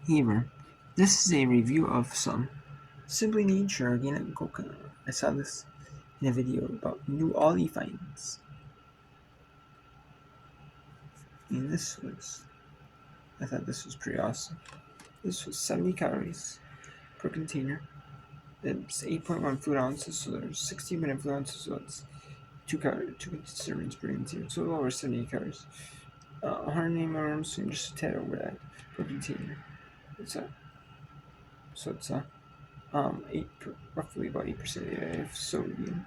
Haver. This is a review of some Simply Nature organic coconut. I saw this in a video about new Aldi finds. And I thought this was pretty awesome. This was 70 calories per container. It's 8.1 fluid ounces, so there's 16 fluid ounces, so it's 2 servings per container, so over 70 calories. 180 milligrams, so just a tad over that per container. Roughly about 8% of sodium.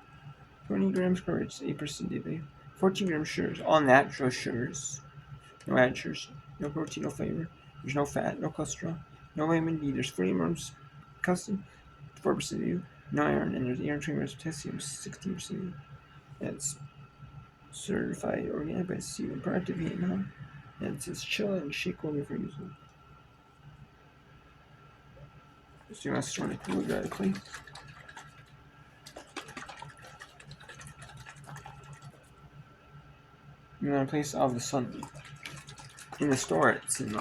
20 grams carbs, 8% of 14 grams sugars, all natural sugars. No added sugars, no protein, no flavor. There's no fat, no cholesterol, no vitamin D. There's 40 grams calcium, 4% of you, no iron, and there's 820 grams of potassium, 16% of you. It's certified organic by Stephen Pratt of Vietnam. And it says chill and shake only for using. So you want to store it periodically. You want to place out of the sun. In the store, it's in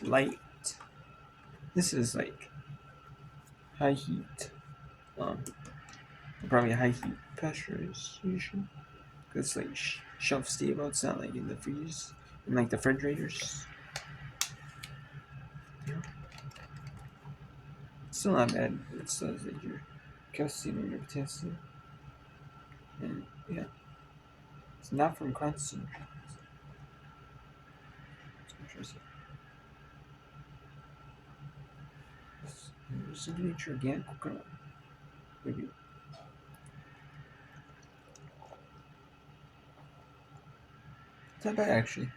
light. This is like high heat. Probably high heat pasteurization. It's like shelf stable. It's not like in the freeze, in like the refrigerators. Yeah. It's still not bad. It says that your calcium and your potassium. And yeah, it's not from concentrates. It's interesting. Simply Nature organic coconut. Maybe. It's not bad actually.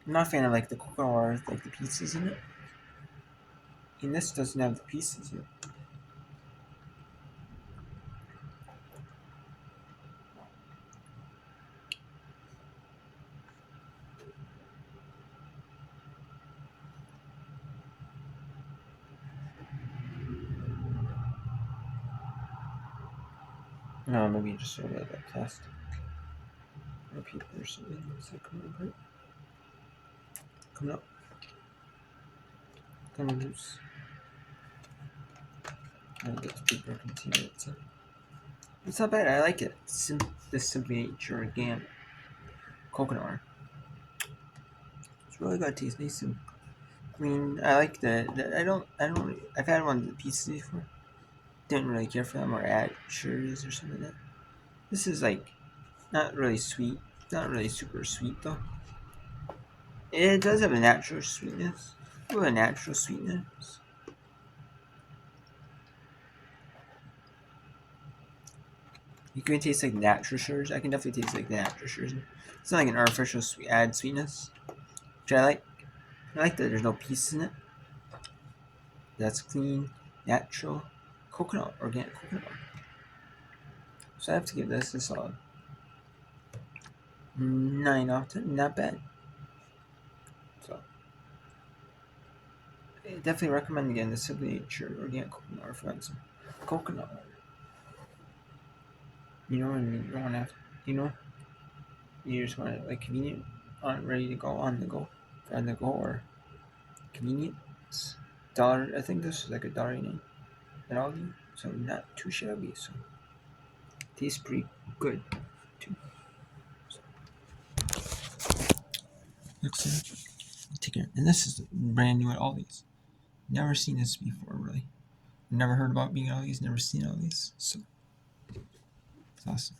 I'm not a fan of like the coconut water with like the pieces in it. And this doesn't have the pieces in it. No, maybe just sort of like that plastic or paper or something. Is that coming apart? Coming up. Coming loose. I'll get the paper container itself. It's not bad. I like it. This Simply Nature organic coconut water. It's really good taste. Nice and clean. I like I've had one of the pieces before. Didn't really care for them or add sugars or something like that. This is like not really sweet. Not really super sweet though. It does have a natural sweetness. A natural sweetness. You can taste like natural sugars. I can definitely taste like the natural sugars. It's not like an artificial added sweetness, which I like. I like that there's no pieces in it. That's clean, natural, organic coconut water. So I have to give this a solid 9 out of 10. Not bad. So I definitely recommend again the Simply Nature organic coconut water for some coconut water. You know, and you don't want to have, you just want it like convenient, ready to go, on the go, or convenience. Dollar, I think this is like $1.89 at Aldi, so not too shabby. So tastes pretty good too. So, take care. And this is brand new at Aldi's. Never seen this before, really. Never heard about being at Aldi's. Never seen Aldi's. So it's awesome.